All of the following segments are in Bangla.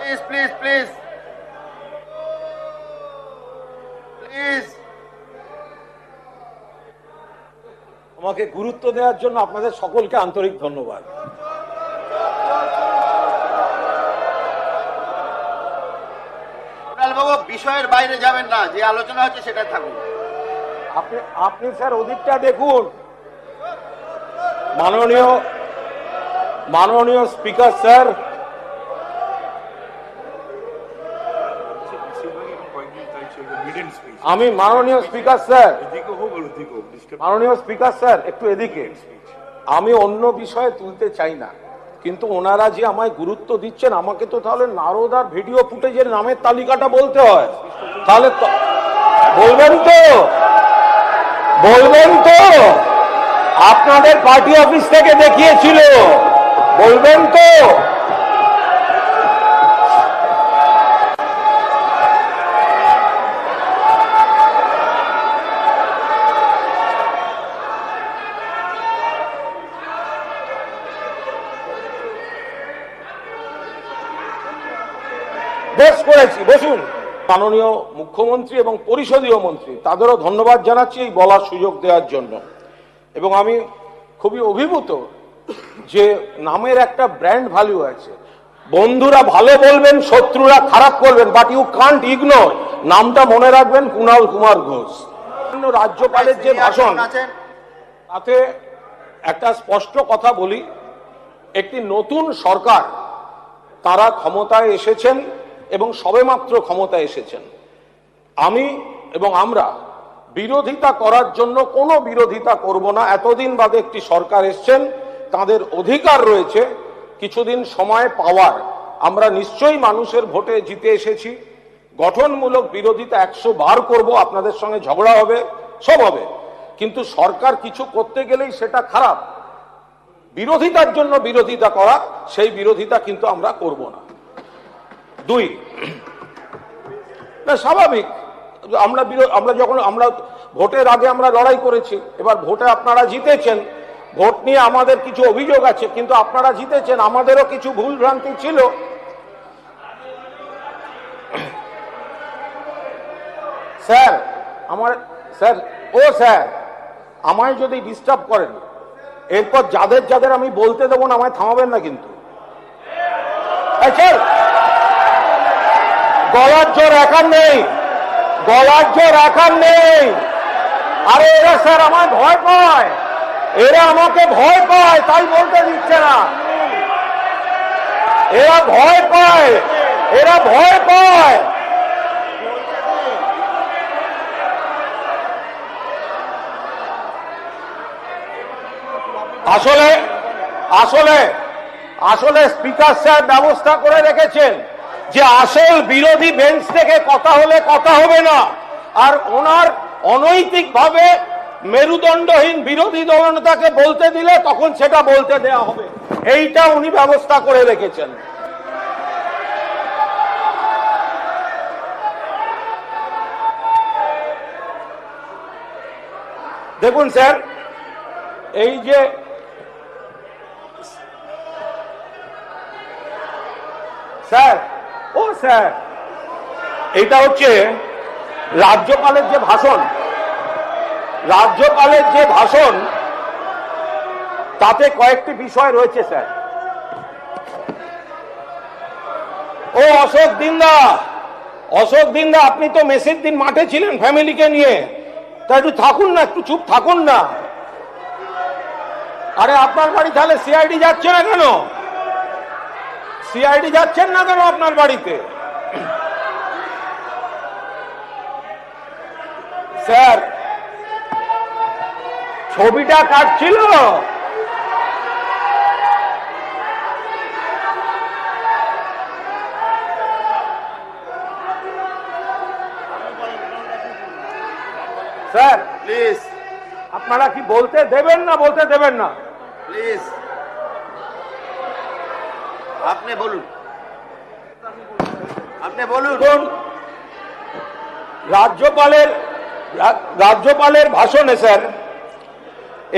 প্লিজ প্লিজ প্লিজ প্লিজ, আমাকে গুরুত্ব দেওয়ার জন্য আপনাদের সকলকে আন্তরিক ধন্যবাদ। বাবু বিষয়ের বাইরে যাবেন না, যে আলোচনা হচ্ছে সেটা থাকুন। আপনি স্যার ওদিকটা দেখুন। মাননীয় স্পিকার স্যার, আমি মাননীয় স্পিকার স্যার একটু এদিকে, আমি অন্য বিষয়ে তুলতে চাই না, কিন্তু ওনারা যে আমায় গুরুত্ব দিচ্ছেন, আমাকে তো তাহলে নারদার ভিডিও ফুটেজের নামের তালিকাটা বলতে হয়। তাহলে বলবেন তো আপনাদের পার্টি অফিস থেকে দেখিয়েছিল, বলবেন তো? বেশ করেছি, বসুন। মাননীয় মুখ্যমন্ত্রী এবং পরিষদীয় মন্ত্রী, তাদেরও ধন্যবাদ জানাচ্ছি এই বলার সুযোগ দেওয়ার জন্য। এবং আমি খুবই অভিভূত যে নামের একটা ব্র্যান্ড ভ্যালু আছে। বন্ধুরা ভালো বলবেন, শত্রুরা খারাপ করবেন, বাট ইউ কান্ট ইগনোর, নামটা মনে রাখবেন, কুণাল কুমার ঘোষ। রাজ্যপালের যে ভাষণ, তাতে একটা স্পষ্ট কথা বলি, একটি নতুন সরকার তারা ক্ষমতায় এসেছেন এবং সবেমাত্র ক্ষমতায় এসেছেন। আমি এবং আমরা বিরোধিতা করার জন্য কোনো বিরোধিতা করব না। এতদিন বাদে একটি সরকার এসছেন, তাদের অধিকার রয়েছে কিছুদিন সময় পাওয়ার। আমরা নিশ্চয়ই মানুষের ভোটে জিতে এসেছি। গঠনমূলক বিরোধিতা 100 বার করব, আপনাদের সঙ্গে ঝগড়া হবে, সব হবে, কিন্তু সরকার কিছু করতে গেলেই সেটা খারাপ। বিরোধিতার জন্য বিরোধিতা করা, সেই বিরোধিতা কিন্তু আমরা করব না। 2, না স্বাভাবিক, আমরা যখন ভোটের আগে আমরা লড়াই করেছি, এবার ভোটে আপনারা জিতেছেন, ভোট নিয়ে আমাদের কিছু অভিযোগ আছে, কিন্তু আপনারা জিতেছেন, আমাদেরও কিছু ভুল ভ্রান্তি ছিল। স্যার স্যার আমায় যদি ডিস্টার্ব করেন, এরপর যাদের আমি বলতে দেবো না, আমায় থামাবেন না কিন্তু। গলার জোর একার নেই, আরে এরা স্যার আমায় ভয় পায়, এরা আমাকে ভয় পায়, তাই বলতে দিচ্ছে না। এরা ভয় পায়। আসলে স্পিকার স্যার ব্যবস্থা করে রেখেছেন যে আসল বিরোধী বেঞ্চ থেকে কথা হলে কথা হবে না, আর ওনার অনৈতিকভাবে মেরুদণ্ডহীন বিরোধী দলনেতাকে বলতে দিলে তখন সেটা বলতে দেওয়া হবে। এইটা উনি ব্যবস্থা করে রেখেছেন। দেখুন স্যার, এই যে স্যার এটা হচ্ছে রাজ্যপালের যে ভাষণ, তাতে কয়েকটি বিষয় রয়েছে স্যার। ও অশোক দিন্দা, আপনি তো মেসের দিন মাঠে ছিলেন ফ্যামিলিকে নিয়ে, তা একটু থাকুন না, একটু চুপ থাকুন না। আরে আপনার বাড়ি তাহলে সিআইডি যাচ্ছে না কেন? সিআইডি যাচ্ছেন না কেন আপনার বাড়িতে? স্যার ছবিটা কাটছিল, স্যার প্লিজ আপনারা কি বলতে দেবেন না প্লিজ আপনি বলুন। রাজ্যপালের ভাষণে স্যার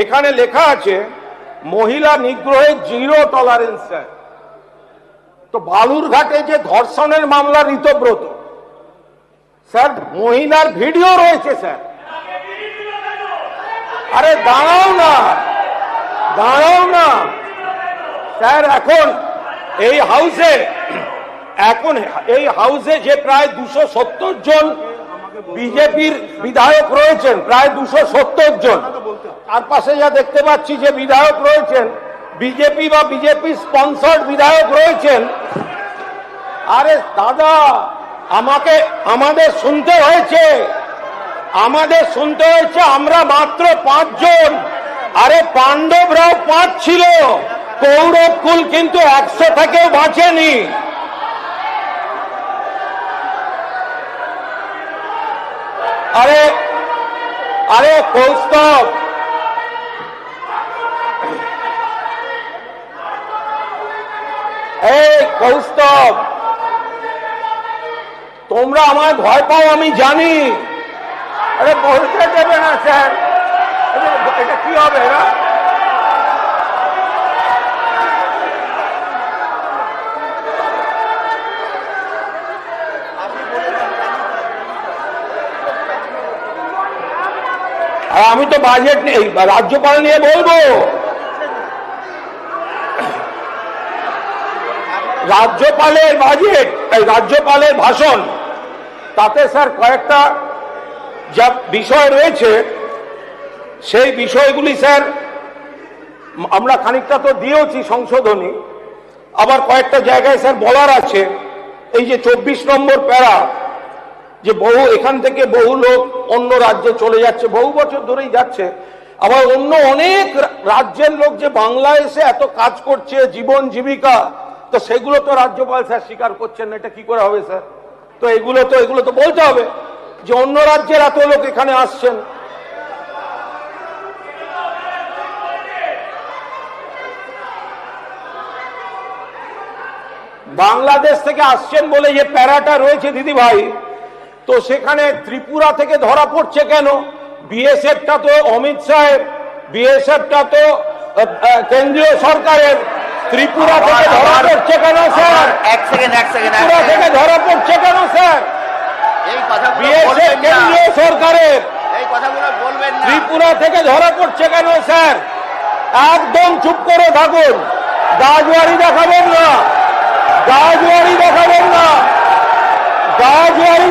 এখানে লেখা আছে মহিলা নিগ্রহে 0 টলারেন্স। স্যার তো বালুরঘাটে যে ধর্ষণের মামলা ঋতব্রত, স্যার মহিলার ভিডিও রয়েছে স্যার। আরে দাঁড়াও না, দাঁড়াও না স্যার। এখন এই হাউসে যে প্রায় 270 জন বিজেপির বিধায়ক রয়েছেন, প্রায় 270 জন, তার পাশে যা দেখতে পাচ্ছি যে বিধায়ক রয়েছেন বিজেপি বা বিজেপি স্পন্সর্ড বিধায়ক রয়েছেন। আরে দাদা, আমাদের শুনতে হয়েছে, আমরা মাত্র 5 জন। আরে পাণ্ডবরাও 5 ছিল, কৌরব কুল কিন্তু 100 থেকেও বাঁচেনি। আরে কৌস্তব, এই কৌস্তব, তোমরা আমায় ভয় পাও আমি জানি। আরে বলতে দেবে না স্যার, এটা কি হবে না? আর আমি তো বাজেট নেই, রাজ্যপাল নিয়ে বলবো। রাজ্যপালের বাজেট, রাজ্যপালের ভাষণ, তাতে স্যার কয়েকটা যা বিষয় রয়েছে সেই বিষয়গুলি স্যার আমরা খানিকটা তো দিয়েছি সংশোধনী, আবার কয়েকটা জায়গায় স্যার বলার আছে। এই যে 24 নম্বর প্যারা, যে এখান থেকে বহু লোক অন্য রাজ্যে চলে যাচ্ছে, বহু বছর ধরেই যাচ্ছে, আবার অন্য অনেক রাজ্যের লোক যে বাংলায় এসে এত কাজ করছে, জীবন জীবিকা, তো সেগুলো তো রাজ্যপাল স্যার স্বীকার করছেন না। এটা কি করে হবে স্যার? তো এগুলো তো বলতে হবে যে অন্য রাজ্যের এত লোক এখানে আসছেন। বাংলাদেশ থেকে আসছেন বলে যে প্যারাটা রয়েছে দিদি ভাই, তো সেখানে ত্রিপুরা থেকে ধরা পড়ছে কেন? বিএসএফটা তো অমিত শাহের, বিএসএফটা তো কেন্দ্রীয় সরকারের, ত্রিপুরা থেকে ধরা পড়ছে কেন স্যার? এক সেকেন্ড ত্রিপুরা থেকে ধরা পড়ছে কেন স্যার? এই কথাগুলো বিএসএফ বলবেন না, কেন্দ্রীয় সরকারের, এই কথাগুলো বলবেন না। ত্রিপুরা থেকে ধরা পড়ছে কেন স্যার? একদম চুপ করে থাকুন, গাজওয়ারি দেখাবেন না, গাজওয়ারি দেখাবেন না, গাজওয়ারি